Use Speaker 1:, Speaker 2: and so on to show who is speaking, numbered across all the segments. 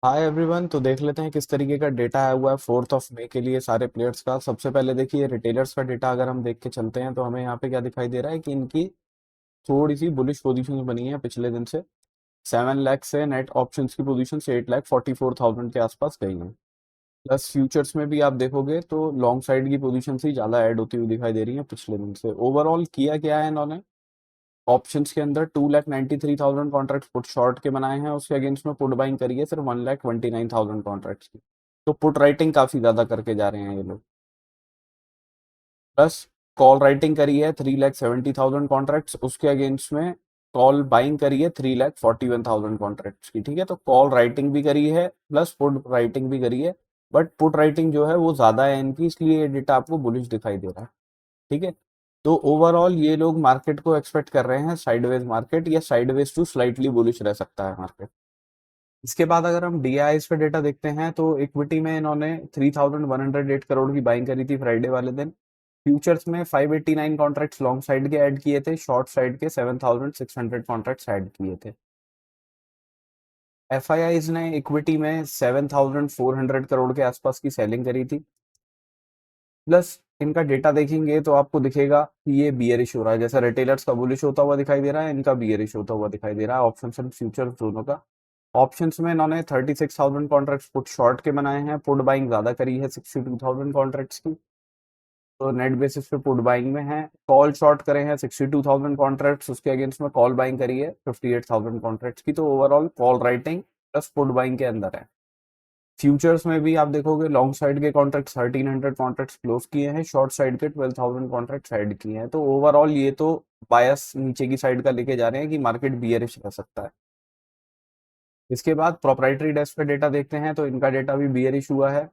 Speaker 1: Hi everyone. तो देख लेते हैं किस तरीके का डेटा आया हुआ है 4 मई के लिए सारे प्लेयर्स का। सबसे पहले देखिए रिटेलर्स का डेटा अगर हम देख के चलते हैं तो हमें यहाँ पे क्या दिखाई दे रहा है कि इनकी थोड़ी सी बुलिश पोजीशन बनी है पिछले दिन से। 7 लाख से नेट ऑप्शंस की पोजीशन से 8,44,000 के आसपास गई है। प्लस फ्यूचर्स में भी आप देखोगे तो लॉन्ग साइड की पोजीशन ही ज्यादा ऐड होती हुई दिखाई दे रही है पिछले दिन से। ओवरऑल किया क्या है इन्होंने, ऑप्शंस के अंदर 2,93,000 कॉन्ट्रैक्ट पुट शॉर्ट के बनाए हैं, उसके अगेंस्ट में पुट बाइंग करी है सिर्फ 1,29,000 कॉन्ट्रैक्ट्स की। तो पुट राइटिंग काफी ज्यादा करके जा रहे हैं ये लोग। प्लस कॉल राइटिंग करी है 3,70,000 कॉन्ट्रैक्ट्स, उसके अगेंस्ट में कॉल बाइंग करी है 3,41,000 कॉन्ट्रैक्ट्स की। ठीक है, तो कॉल राइटिंग भी करी है प्लस पुट राइटिंग भी करी है। बट पुट राइटिंग जो है वो ज्यादा है इनकी, इसलिए ये डेटा आपको बुलिश दिखाई दे रहा है। ठीक है, तो ओवरऑल ये लोग मार्केट को एक्सपेक्ट कर रहे हैं साइडवेज मार्केट या साइडवेज टू स्लाइटली बुलिश रह सकता है मार्केट। इसके बाद अगर हम डीआईएस पे डेटा देखते हैं तो इक्विटी में इन्होंने 3,108 करोड़ की बाइंग करी थी फ्राइडे वाले दिन। फ्यूचर्स में 589 कॉन्ट्रैक्ट्स लॉन्ग साइड के ऐड किए थे, शॉर्ट साइड के 7,600 कॉन्ट्रैक्ट्स ऐड किए थे। एफआईआईज ने इक्विटी में 7,400 करोड़ के आसपास की सेलिंग करी थी। प्लस इनका डेटा देखेंगे तो आपको दिखेगा कि ये बियरिश हो रहा है, जैसा रिटेलर्स का बुलिश होता हुआ दिखाई दे रहा है, इनका बियरिश होता हुआ दिखाई दे रहा है ऑप्शन एंड फ्यूचर्स दोनों का। ऑप्शंस में इन्होंने 36,000 कॉन्ट्रैक्ट्स पुट शॉर्ट के बनाए हैं, पुट बाइंग ज्यादा करी है 62,000 कॉन्ट्रैक्ट्स की। तो नेट बेसिस पे पुट बाइंग में है। कॉल शॉर्ट करे हैं 62,000 कॉन्ट्रैक्ट्स, उसके अगेंस्ट में कॉल बाइंग करी है 58,000 कॉन्ट्रैक्ट्स की। तो overall call writing plus put buying के अंदर है। फ्यूचर्स में भी आप देखोगे लॉन्ग साइड के कॉन्ट्रैक्ट 1,300 कॉन्ट्रैक्ट्स क्लोज किए हैं, शॉर्ट साइड के 12,000 कॉन्ट्रैक्ट ऐड किए हैं। तो ओवरऑल ये तो बायस नीचे की साइड का लेके जा रहे हैं कि मार्केट बियरिश रह सकता है। इसके बाद प्रोप्राइटरी डेस्क पे डेटा देखते हैं तो इनका डेटा भी बियरिश हुआ है।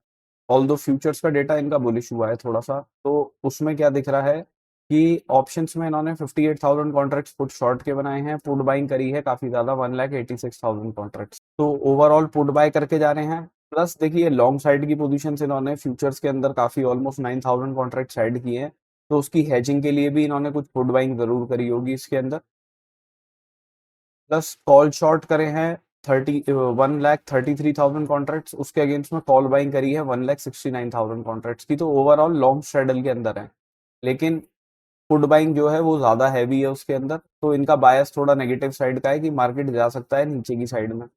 Speaker 1: ऑल दो फ्यूचर्स का डेटा इनका बुलिश हुआ है थोड़ा सा। तो उसमें क्या दिख रहा है कि ऑप्शंस में इन्होंने 58,000 कॉन्ट्रैक्ट्स पुट शॉर्ट के बनाए हैं, पुट बाइंग करी है काफी ज्यादा 1,86,000 कॉन्ट्रैक्ट्स। तो ओवरऑल पुट बाय करके जा रहे हैं। प्लस देखिए लॉन्ग साइड की पोजीशन से इन्होंने फ्यूचर्स के अंदर काफी ऑलमोस्ट 9,000 कॉन्ट्रैक्ट्स ऐड किए हैं। तो उसकी हेजिंग के लिए भी इन्होंने कुछ पुट बाइंग जरूर करी होगी इसके अंदर। प्लस कॉल शॉर्ट करे हैं 1,33,000 कॉन्ट्रैक्ट्स, उसके अगेंस्ट में कॉल बाइंग करी है 1,69,000 कॉन्ट्रैक्ट्स की। तो ओवरऑल लॉन्ग स्ट्रेडल के अंदर है, लेकिन पुट बाइंग जो है वो ज्यादा हैवी है उसके अंदर। तो इनका बायस थोड़ा नेगेटिव साइड का है कि मार्केट जा सकता है नीचे की साइड में।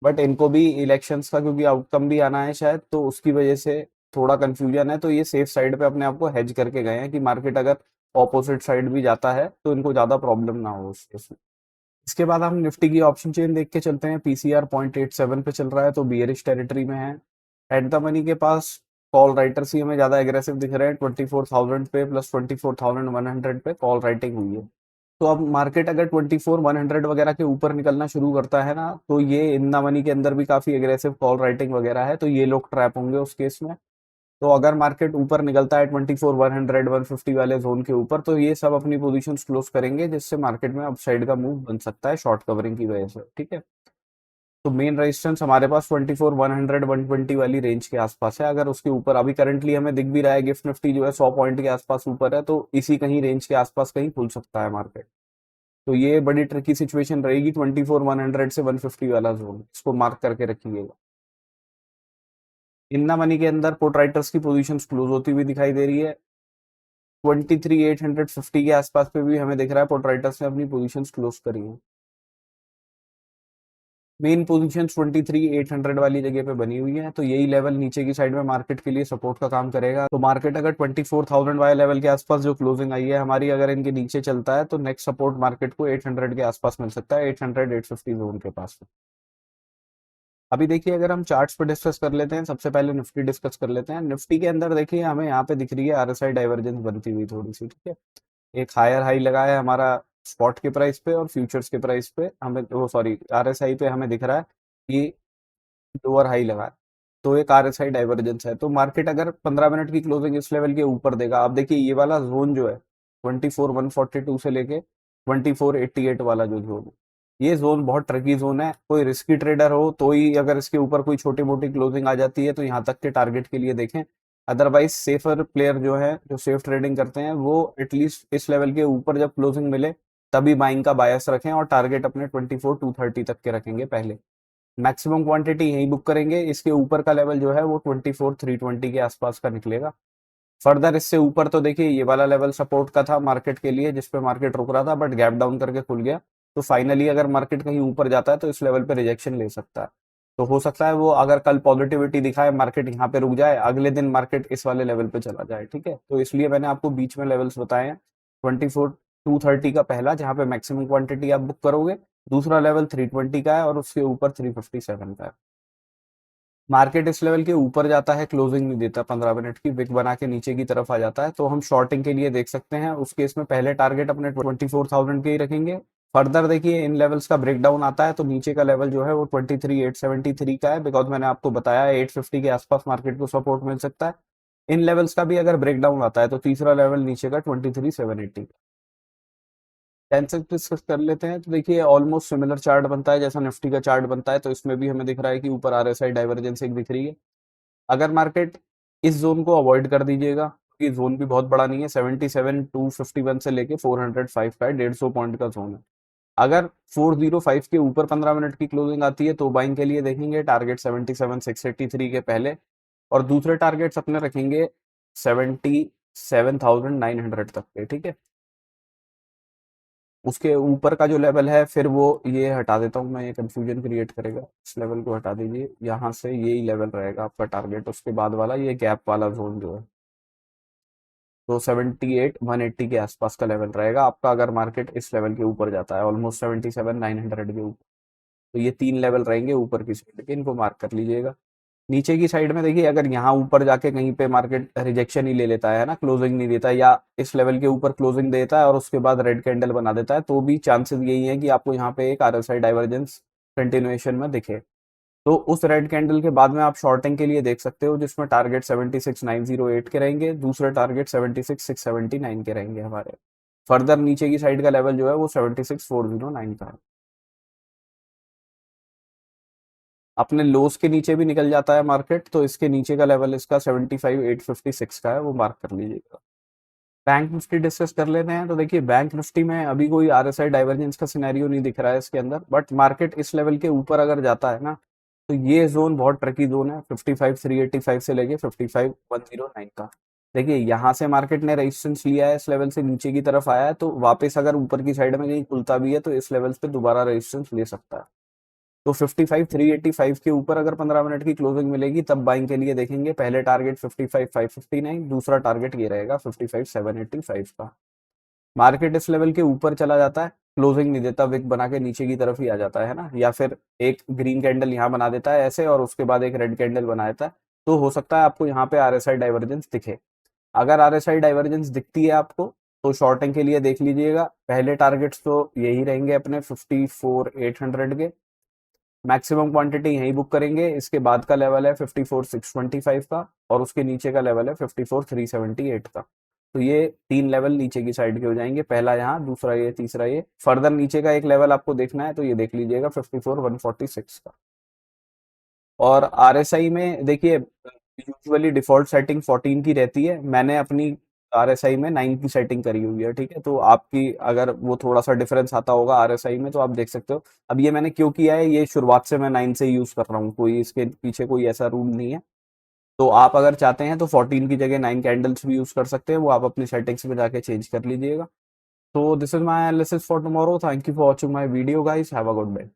Speaker 1: बट इनको भी इलेक्शंस का क्योंकि आउटकम भी आना है शायद, तो उसकी वजह से थोड़ा कंफ्यूजन है। तो ये सेफ साइड पे अपने आप को हेज करके गए हैं कि मार्केट अगर ऑपोजिट साइड भी जाता है तो इनको ज्यादा प्रॉब्लम ना हो उस केस में। इसके बाद हम निफ्टी की ऑप्शन चेन देख के चलते हैं। पीसीआर 0.87 पे चल रहा है, तो बियरिश टेरिटरी में है। एट द मनी के पास कॉल राइटर्स ही हमें ज्यादा एग्रेसिव दिख रहे हैं। 24,000 पे प्लस 24,100 पे कॉल राइटिंग हुई है। तो अब मार्केट अगर 24,100 वगैरह के ऊपर निकलना शुरू करता है ना, तो ये इन द मनी के अंदर भी काफी एग्रेसिव कॉल राइटिंग वगैरह है, तो ये लोग ट्रैप होंगे उस केस में। तो अगर मार्केट ऊपर निकलता है 24,100 150 वाले जोन के ऊपर, तो ये सब अपनी पोजीशन क्लोज करेंगे, जिससे मार्केट में अपसाइड का मूव बन सकता है शॉर्ट कवरिंग की वजह से। ठीक है, तो मेन रेजिस्टेंस हमारे पास 24,100 120 वाली रेंज के आसपास है। अगर उसके ऊपर अभी करंटली हमें दिख भी रहा है गिफ्ट निफ्टी जो है 100 पॉइंट के आसपास ऊपर है, तो इसी कहीं रेंज के आसपास कहीं खुल सकता है मार्केट। तो ये बड़ी ट्रिकी सिचुएशन रहेगी 24,100 से 150 वाला जोन, इसको मार्क करके रखिएगा। इन द मनी के अंदर पुट राइटर्स की पोजीशन क्लोज होती हुई दिखाई दे रही है। 23,850 के आसपास पे भी हमें दिख रहा है पुट राइटर्स ने अपनी पोजीशन क्लोज करी है। मेन पोजीशन 23,800 वाली जगह पे बनी हुई है, तो यही लेवल नीचे की साइड में मार्केट के लिए सपोर्ट का काम करेगा। तो मार्केट अगर 24,000 वाले लेवल के आसपास जो क्लोजिंग आई है हमारी, अगर इनके नीचे चलता है तो नेक्स्ट सपोर्ट मार्केट को 800 के आसपास मिल सकता है, 800 850 जोन के पास। अभी देखिए अगर हम चार्ट्स पे डिस्कस कर लेते हैं, सबसे पहले निफ्टी डिस्कस कर लेते हैं। निफ्टी के अंदर देखिए हमें यहाँ पे दिख रही है आरएसआई डाइवर्जेंस बनती हुई थोड़ी सी। ठीक है, एक हायर हाई लगा है हमारा स्पॉट के प्राइस पे और फ्यूचर्स के प्राइस पे, हमें वो सॉरी आरएसआई पे हमें दिख रहा है कि लोअर हाई लगा है। तो एक आरएसआई डाइवर्जेंस है। तो मार्केट अगर 15 मिनट की क्लोजिंग इस लेवल के ऊपर देगा, आप देखिए ये वाला जोन जो है 24,142 से लेके 24,88 वाला जो जोन है, ये जोन बहुत ट्रिकी जोन है। कोई रिस्की ट्रेडर हो तो ही अगर इसके ऊपर कोई छोटी मोटी क्लोजिंग आ जाती है तो यहाँ तक के टारगेट के लिए देखें। अदरवाइज सेफर प्लेयर जो है, जो सेफ ट्रेडिंग करते हैं, वो एटलीस्ट इस लेवल के ऊपर जब क्लोजिंग मिले तभी बाइंग का बायस रखें और टारगेट अपने 24,230 तक के रखेंगे पहले। मैक्सिमम क्वांटिटी यहीं बुक करेंगे, इसके ऊपर का लेवल जो है वो 24,320 के आसपास का निकलेगा। फर्दर इससे ऊपर तो देखिए ये वाला लेवल सपोर्ट का था मार्केट के लिए, जिस पे मार्केट रुक रहा था, बट गैप डाउन करके खुल गया। तो फाइनली अगर मार्केट कहीं ऊपर जाता है तो इस लेवल पे रिजेक्शन ले सकता है। तो हो सकता है वो अगर कल पॉजिटिविटी दिखाए, मार्केट यहाँ पे रुक जाए, अगले दिन मार्केट इस वाले लेवल पे चला जाए, ठीक है। तो इसलिए मैंने आपको बीच में लेवल्स बताए हैं। 24,230 का पहला, जहाँ पे मैक्सिमम क्वांटिटी आप बुक करोगे। दूसरा लेवल 320 का है, और उसके ऊपर 357 का है। मार्केट इस लेवल के ऊपर जाता है, क्लोजिंग नहीं देता 15 मिनट की, विक बना के नीचे की तरफ आ जाता है, तो हम शॉर्टिंग के लिए देख सकते हैं। उस केस में पहले टारगेट अपने 24,000 के ही रखेंगे। फर्दर देखिए इन लेवल्स का ब्रेकडाउन आता है, तो नीचे का लेवल जो है वो 23,873 का है, बिकॉज मैंने आपको बताया 850 के आसपास मार्केट को सपोर्ट मिल सकता है। इन लेवल्स का भी अगर ब्रेकडाउन आता है तो तीसरा लेवल नीचे का 23,780। सेंसेक्स डिस्कस कर लेते हैं, तो देखिए ऑलमोस्ट सिमिलर चार्ट बनता है जैसा निफ्टी का चार्ट बनता है, तो इसमें भी हमें दिख रहा है कि ऊपर आरएसआई डाइवर्जेंस एक दिख रही है। अगर मार्केट इस जोन को अवॉइड कर दीजिएगा, क्योंकि जोन भी बहुत बड़ा नहीं है, 77,251 से लेके 405 का है, 150 पॉइंट का जोन है। अगर 405 के ऊपर 15 मिनट की क्लोजिंग आती है तो बाइंग के लिए देखेंगे टारगेट 77,683 के पहले, और दूसरे टारगेट्स अपने रखेंगे 77,900 तक के, ठीक है। उसके ऊपर का जो लेवल है फिर वो ये हटा देता हूँ मैं, ये कंफ्यूजन क्रिएट करेगा, इस लेवल को हटा दीजिए, यहाँ से यही लेवल रहेगा आपका टारगेट, उसके बाद वाला ये गैप वाला जोन जो है, तो 78,180 के आसपास का लेवल रहेगा आपका, अगर मार्केट इस लेवल के ऊपर जाता है, ऑलमोस्ट 77,900 के ऊपर। तो ये 3 लेवल रहेंगे ऊपर की साइड के, इनको मार्क कर लीजिएगा। नीचे की साइड में देखिए अगर यहाँ ऊपर जाके कहीं पे मार्केट रिजेक्शन ही ले लेता है ना, क्लोजिंग नहीं देता, या इस लेवल के ऊपर क्लोजिंग देता है और उसके बाद रेड कैंडल बना देता है, तो भी चांसेस यही है कि आपको यहाँ पे एक आरएसआई डाइवर्जेंस कंटिन्यूएशन में दिखे। तो उस रेड कैंडल के बाद में आप शॉर्टिंग के लिए देख सकते हो, जिसमें टारगेट 76,908 के रहेंगे, दूसरे टारगेट 76,679 के रहेंगे हमारे। फर्दर नीचे की साइड का लेवल जो है वो 76,409 का है। अपने लोस के नीचे भी निकल जाता है मार्केट, तो इसके नीचे का लेवल इसका 75,856 का है, वो मार्क कर लीजिएगा। बैंक निफ्टी डिस्कस कर लेते हैं, तो देखिए बैंक निफ्टी में अभी कोई आरएसआई डाइवर्जेंस का सिनेरियो नहीं दिख रहा है इसके अंदर, बट मार्केट इस लेवल के ऊपर अगर जाता है ना, तो ये जोन बहुत ट्रिकी जोन है, 55,385 से लेके 55,109 का। देखिए यहाँ से मार्केट ने रेजिस्टेंस लिया है, इस लेवल से नीचे की तरफ आया है, तो वापस अगर ऊपर की साइड में कहीं खुलता भी है तो इस लेवल पे दोबारा रेजिस्टेंस ले सकता है। तो 55,385 के ऊपर अगर 15 मिनट की क्लोजिंग मिलेगी तब बाइंग के लिए देखेंगे, पहले टारगेट 55,559, दूसरा टारगेट ये रहेगा 55,785 का। मार्केट इस लेवल के ऊपर चला जाता है, क्लोजिंग नहीं देता, विक बना के नीचे की तरफ ही आ जाता है ना, या फिर एक ग्रीन कैंडल यहाँ बना देता है ऐसे, और उसके बाद एक रेड कैंडल बना देता है, तो हो सकता है आपको यहाँ पे आरएसआई डाइवर्जेंस दिखे। अगर आरएसआई डाइवर्जेंस दिखती है आपको, तो शॉर्टिंग के लिए देख लीजिएगा, पहले टारगेट्स तो यही रहेंगे अपने 54,800 के, मैक्सिमम क्वांटिटी यहीं बुक करेंगे, इसके बाद का लेवल है 54,625 का, और उसके नीचे का लेवल है 54,378 का। तो ये 3 लेवल नीचे की साइड के हो जाएंगे, पहला यहाँ, दूसरा ये, तीसरा ये। फर्दर नीचे का एक लेवल आपको देखना है तो ये देख लीजिएगा 54,146 का। और आरएसआई में देखिए यूजुअली डिफॉल्ट सेटिंग 14 की रहती है, मैंने अपनी आरएसआई में 9 की सेटिंग करी हुई है, ठीक है। तो आपकी अगर वो थोड़ा सा डिफरेंस आता होगा आरएसआई में, तो आप देख सकते हो। अब ये मैंने क्यों किया है, ये शुरुआत से मैं 9 से यूज कर रहा हूँ, कोई इसके पीछे कोई ऐसा रूल नहीं है। तो आप अगर चाहते हैं तो 14 की जगह 9 कैंडल्स भी यूज कर सकते हैं, वो आप अपनी सेटिंग्स में जाके चेंज कर लीजिएगा। तो this is my analysis for tomorrow, thank you for watching my video guys, have a good day.